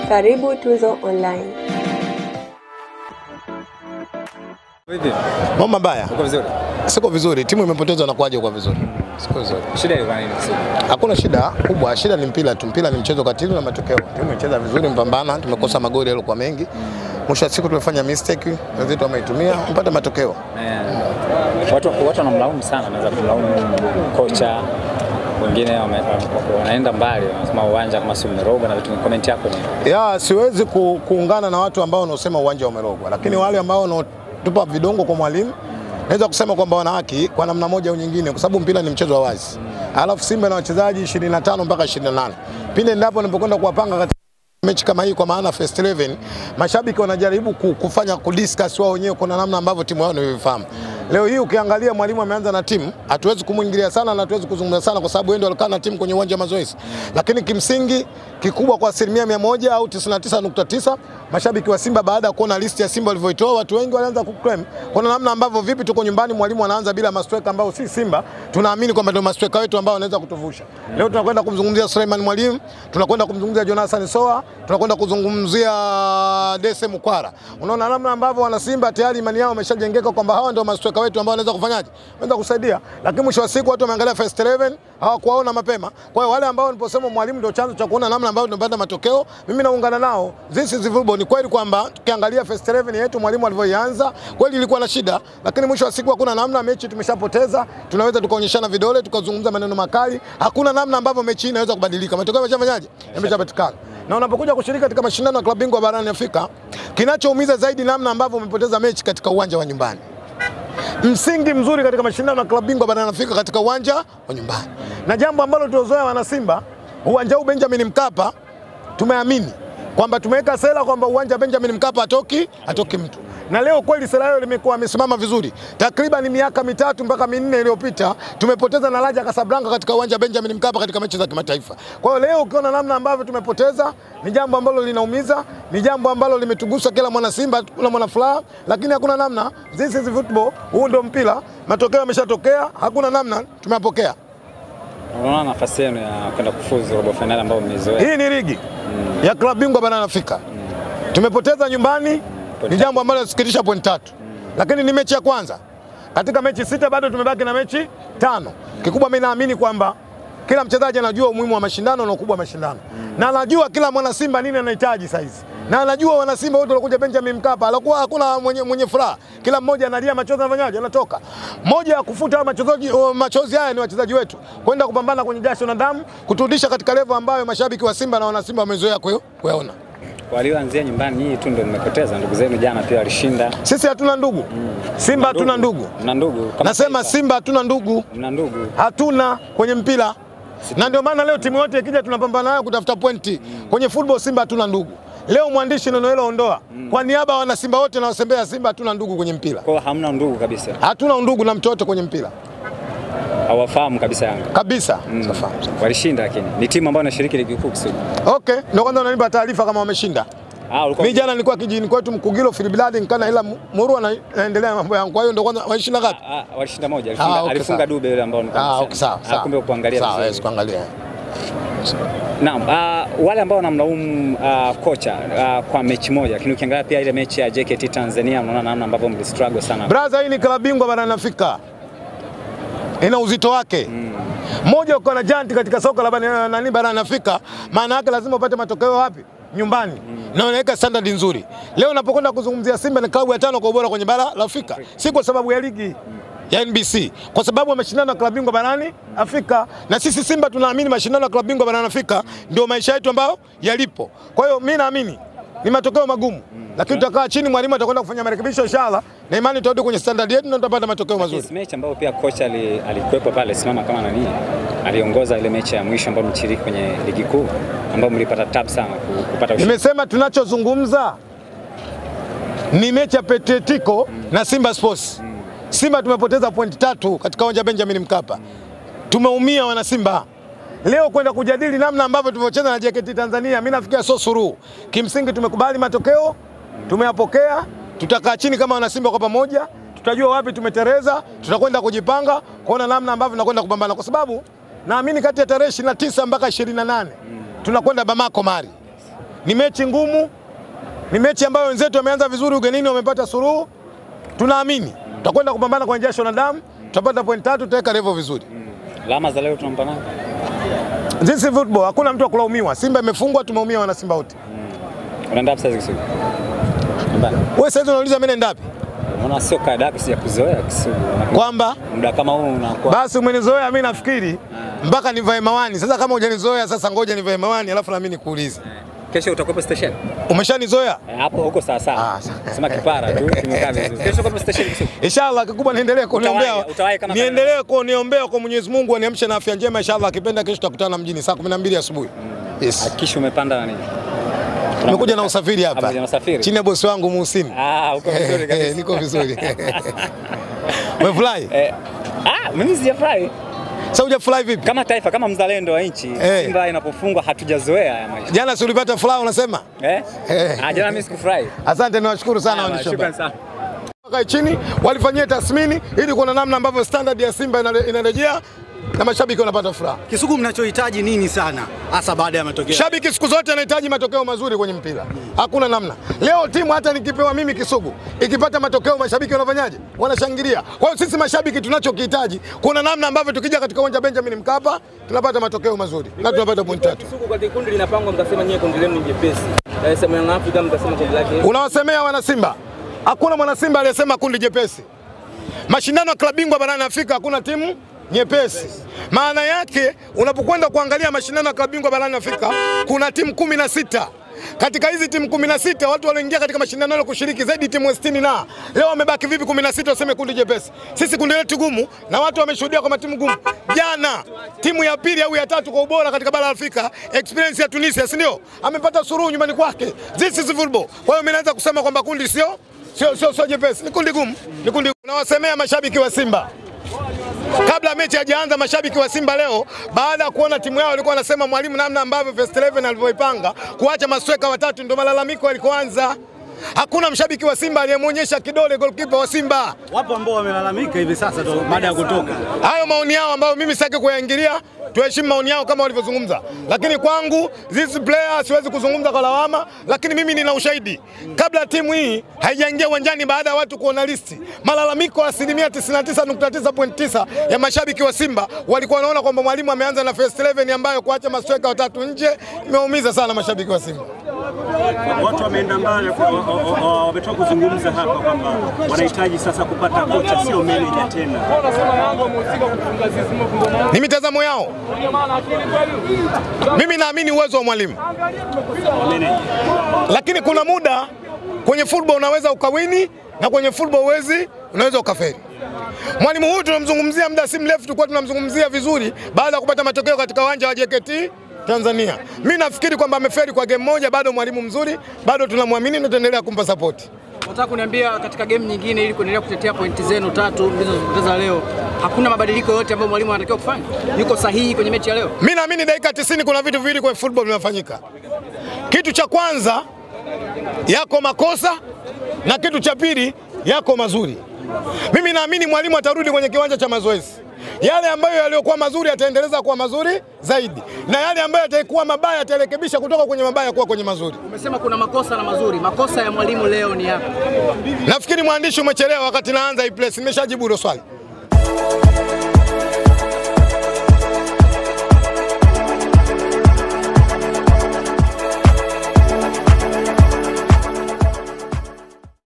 Karibu Tuzo Online. Vipi? Mambo mabaya. Uko vizuri? Siko vizuri. Timu imepoteza na kwaje kwa vizuri? Siko vizuri. Shida ilikuwa nini sasa? Hakuna shida kubwa, shida ni mpira tu. Mpira ni mchezo katili na matokeo. Timu imecheza vizuri, mpambana, tumekosa magoli yalikuwa mengi. Mwisho wa siku tumefanya mistake, wenzetu wameitumia, mpata matokeo. Watu wanamlaumu sana, naweza kumlaumu kocha. Wengine wanaenda mbali, wanasema uwanja kama si umerogwa na vitu. Comment yako ni? Ya, siwezi kuungana na watu ambao wanaosema uwanja umerogwa, lakini wale ambao wanatupa vidongo kwa mwalimu naweza kusema kwamba wana haki kwa namna moja au nyingine, kwa sababu mpira ni mchezo wa wazi. Alafu Simba na wachezaji 25 mpaka 28. Pindi ndipo ninapokwenda kuwapanga katika mechi kama hii, kwa maana first 11 mashabiki wanajaribu kufanya kudiscuss wao wenyewe kuna namna ambavyo timu yao inaifahamu. Leo hii ukiangalia mwalimu ameanza na timu, hatuwezi kumuingilia sana na hatuwezi kuzungumza sana kwa sababu yeye ndio alikaa na timu kwenye uwanja wa mazoezi. Lakini kimsingi kikubwa kwa 100% au 99.9 mashabiki wa Simba baada ya kuona list ya Simba walivyoitoa, watu wengi walianza kuclaim kuna namna ambavyo vipi tuko nyumbani mwalimu anaanza bila mastreka ambao si Simba, tunaamini kwamba ndio mastreka wetu ambao wanaweza kutuvusha. Leo tunakwenda kumzungumzia Suleiman Mwalimu, tunakwenda kumzungumzia Jonathan Soa, tunakwenda kuzungumzia Dese Mukwara. Unaona namna ambavyo wana Simba tayari imani yao wameshajengeka kwamba hawa ndio mastreka wetu ambao wanaweza kufanyaje? Wanaweza kusaidia. Lakini mwisho wa siku watu wameangalia first 11 hawakuona mapema. Kwa hiyo wale ambao waliposema mwalimu ndio chanzo cha kuona namna ambavyo tunapata matokeo, mimi naungana nao. This is football. Ni kweli kwamba tukiangalia first 11 yetu mwalimu alivyoanza, kweli ilikuwa na shida, lakini mwisho wa siku hakuna namna, mechi tumeshapoteza. Tunaweza tukaonyeshana vidole, tukazungumza maneno makali. Hakuna namna ambavyo mechi inaweza kubadilika. Matokeo yameshafanyaje? Yameshapatikana. Na unapokuja kushiriki katika mashindano ya klabu bingwa barani Afrika, kinachoumiza zaidi namna ambavyo umepoteza mechi katika uwanja wa nyumbani. Msingi mzuri katika mashindano ya klabu bingwa barani Afrika katika uwanja wa nyumbani. Na jambo ambalo tulozoea wana Simba, uwanja huu Benjamin Mkapa, tumeamini kwamba tumeweka sera kwamba uwanja Benjamin Mkapa hatoki mtu. Na leo kweli sera hiyo limekuwa imesimama vizuri. Takriban miaka 3 mpaka 4 iliyopita tumepoteza na Raja Casablanca katika uwanja Benjamin Mkapa katika mechi za kimataifa. Kwa hiyo leo ukiona namna ambavyo tumepoteza, ni jambo ambalo linaumiza, ni jambo ambalo limetugusa kila mwana Simba, kila mwana furaha, lakini hakuna namna. This is football, huu ndio mpira. Matokeo yameshatokea, hakuna namna, tumeyapokea. Unaona nafasi yenu ya kwenda kufuzu robo finali ambayo mmezoea. Hii ni ligi ya klabu bingwa barani Afrika. Tumepoteza nyumbani, ni jambo ambalo linasikitisha point 3. Lakini ni mechi ya kwanza. Katika mechi 6 bado tumebaki na mechi 5. Kikubwa mimi naamini kwamba kila mchezaji anajua umuhimu wa mashindano na ukubwa wa mashindano. Na anajua kila mwana Simba nini anahitaji saizi. Na anajua wana Simba wote walikuja Benjamin Mkapa, alikuwa hakuna mwenye furaha. Kila mmoja analia, machozi yanafanyaje? Yanatoka. Moja ya kufuta machozi haya ni wachezaji wetu. Kwenda kupambana kwenye jasho na damu, kuturudisha katika level ambayo mashabiki wa Simba na wana Simba wamezoea kuyaona. Walioanzia nyumbani nyinyi tu ndio mmepoteza, ndugu zenu jana pia walishinda. Sisi hatuna ndugu. Simba hatuna ndugu. Mna ndugu. Nasema Simba hatuna ndugu. Mna ndugu. Hatuna kwenye mpira. Na ndio maana leo timu yote ikija tunapambana nayo kutafuta pointi. Kwenye football Simba hatuna ndugu. Leo mwandishi neno hilo ondoa. Kwa niaba wana Simba wote na wasembea Simba hatuna ndugu kwenye mpira. Kwa hamna ndugu kabisa. Hatuna ndugu na mtu wote kwenye mpira. Hawafahamu kabisa Yanga. Kabisa. Safahamu. Walishinda lakini ni timu ambayo inashiriki ligi kuu Kusini. Okay, ndio kwanza unanipa taarifa kama wameshinda. Mimi jana nilikuwa kijijini kwetu Mkugilo Philibadi nikana ila Muru anaendelea mambo yangu. Kwa hiyo ndio kwanza walishinda ngapi? Walishinda moja. Alifunga Dube yule ambao okay, sawa. Kumbe kuangalia vizuri. Sawa, yes, kuangalia. Naam, wale ambao wanamlaumu kocha kwa mechi moja, lakini ukiangalia pia ile mechi ya JKT Tanzania unaona namna ambavyo mlistruggle sana. Brother, hii ni klabu bingwa barani Afrika. Ina uzito wake. Moja uko na janti katika soka la barani Afrika, maana yake lazima upate matokeo wapi? Nyumbani. Na unaweka standard nzuri. Leo unapokwenda kuzungumzia Simba ni klabu ya 5 kwa ubora kwenye bara la Afrika. Si kwa sababu ya ligi ya NBC, kwa sababu wameshindana na klabu bingwa barani Afrika, na sisi Simba tunaamini mashindano ya klabu bingwa barani Afrika ndio maisha yetu ambayo yalipo. Kwa hiyo mimi naamini ni matokeo magumu, lakini tutakaa chini, mwalimu atakwenda kufanya marekebisho inshallah, na imani tutarudi kwenye standard yetu na tutapata matokeo mazuri. Mechi ambayo pia kocha alikuwepo pale simama kama nani, aliongoza ile mechi ya mwisho ambayo mlishiriki kwenye ligi kuu ambayo mlipata tabu sana kupata ushindi. Nimesema tunachozungumza ni mechi ya Petretico na Simba Sports. Simba tumepoteza point 3 katika uwanja Benjamin Mkapa. Tumeumia wana Simba. Leo kwenda kujadili namna ambavyo tumecheza na JKT Tanzania, mimi nafikia so suru. Kimsingi tumekubali matokeo, tumeyapokea, tutakaa chini kama wana Simba kwa pamoja, tutajua wapi tumetereza, tutakwenda kujipanga kuona namna ambavyo tunakwenda kupambana, kwa sababu naamini kati ya tarehe 29 mpaka 28 tunakwenda Bamako Mali. ni mechi ngumu, ni mechi ambayo wenzetu wameanza vizuri ugenini, wamepata suluhu. Tunaamini tutakwenda kupambana kwa jasho na damu, tutapata point 3, tutaweka level vizuri. Alama za leo tunampana. Jinsi football hakuna mtu akulaumiwa. Simba imefungwa, tumeumia wana Simba wote. Unaenda wapi sasa Kisugu? Wewe sasa unauliza mimi nenda wapi? Unaona sio kada si ya kuzoea Kisugu. Kwamba muda kama huu unakuwa. Basi umenizoea mimi nafikiri mpaka nivae mawani. Sasa kama hujanizoea sasa ngoja nivae mawani alafu na mimi nikuulize. Kesho utakuwa station? Umeshanizoea? Hapo huko sawa sawa. Sema kipara tu kimekaa vizuri. Kesho kwa station Kisugu. Inshallah kikubwa niendelee kuniombea. Niendelee kuniombea kwa Mwenyezi Mungu aniamshe na afya njema inshallah, akipenda kesho tutakutana mjini saa 12 asubuhi. Yes. Hakikisha umepanda na nini? Tumekuja na usafiri hapa. Chini ya bosi wangu Muhsin. Uko vizuri kabisa. Niko vizuri. Umefurahi? Mimi sijafurahi. Sasa hujafurahi vipi? Kama taifa, kama mzalendo wa nchi, Simba inapofungwa hatujazoea haya maisha. Jana si ulipata furaha unasema? Jana mimi sikufurahi. Asante, niwashukuru sana waandishi. Shukrani sana. Wakae chini, walifanyia tathmini ili kuona namna ambavyo standard ya Simba inarejea na mashabiki wanapata furaha. Kisugu, mnachohitaji nini sana hasa baada ya matokeo? Shabiki siku zote anahitaji matokeo mazuri kwenye mpira. Hakuna namna. Leo timu hata nikipewa mimi Kisugu, ikipata matokeo mashabiki wanafanyaje? Wanashangilia. Kwa hiyo sisi mashabiki tunachokihitaji kuna namna ambavyo tukija katika uwanja Benjamin Mkapa tunapata matokeo mazuri na tunapata point 3. Kisugu, kwa kikundi linapangwa mkasema nyewe kundi lenu ni jepesi. Sema Young Africa mkasema kundi lake. Unawasemea wana Simba. Hakuna mwana Simba aliyesema kundi jepesi. Mashindano ya klabu bingwa barani Afrika hakuna timu nyepesi. Maana yake unapokwenda kuangalia mashindano ya klabu bingwa barani Afrika kuna timu 16. Katika hizi timu 16 watu walioingia katika mashindano yale kushiriki zaidi timu 60 na leo wamebaki vipi 16 useme kundi jepesi? Sisi kundi letu gumu na watu wameshuhudia kwa timu gumu. Jana timu ya pili au ya tatu kwa ubora katika bara la Afrika, Experience ya Tunisia, si ndio? Amepata suluhu nyumbani kwake. This is football. Kwa hiyo mimi naweza kusema kwamba kundi sio jepesi, ni kundi gumu, ni kundi. Nawasemea mashabiki wa Simba. Kabla mechi hajaanza mashabiki wa Simba leo baada ya kuona timu yao walikuwa wanasema mwalimu namna ambavyo first 11 alivyoipanga kuacha masweka watatu ndio malalamiko yalikoanza. Hakuna mshabiki wa Simba aliyemuonyesha kidole goalkeeper wa Simba. Wapo ambao wamelalamika hivi sasa baada ya kutoka. Hayo maoni yao ambayo mimi sitaki kuyaingilia, tuheshimu maoni yao kama walivyozungumza. Lakini kwangu this player siwezi kuzungumza kwa lawama, lakini mimi nina ushahidi. Kabla timu hii haijaingia uwanjani baada ya watu kuona listi, malalamiko 99.9% ya mashabiki wa Simba walikuwa wanaona kwamba mwalimu ameanza na first 11 ambayo kuacha masweka watatu nje imeumiza sana mashabiki wa Simba. Watu wameenda mbali, wametoka kuzungumza hapa kwamba wanahitaji sasa kupata kocha, sio manager tena. Ni mitazamo yao. Mimi naamini uwezo wa mwalimu. Lakini kuna muda kwenye football unaweza ukawini na kwenye football unaweza ukafeli. Mwalimu huyu tunamzungumzia muda si mrefu tulikuwa tunamzungumzia vizuri baada ya kupata matokeo katika uwanja wa JKT Tanzania. Mimi nafikiri kwamba amefeli kwa game moja, bado mwalimu mzuri, bado tunamwamini na tutaendelea kumpa support. Nataka kuniambia katika game nyingine ili kuendelea kutetea pointi zenu 3 mlizopoteza leo, hakuna mabadiliko yote ambayo mwalimu anatakiwa kufanya? Yuko sahihi kwenye mechi ya leo? Mimi naamini dakika 90 kuna vitu viwili kwenye football vinafanyika. Kitu cha kwanza yako makosa na kitu cha pili yako mazuri. Mimi naamini mwalimu atarudi kwenye kiwanja cha mazoezi. Yale ambayo yaliokuwa mazuri ataendeleza kuwa mazuri zaidi, na yale ambayo yatakuwa mabaya atarekebisha kutoka kwenye mabaya kuwa kwenye mazuri. Umesema kuna makosa na mazuri. Makosa ya mwalimu leo ni yapi? Nafikiri mwandishi umechelewa wakati naanza hii press, nimeshajibu hilo swali.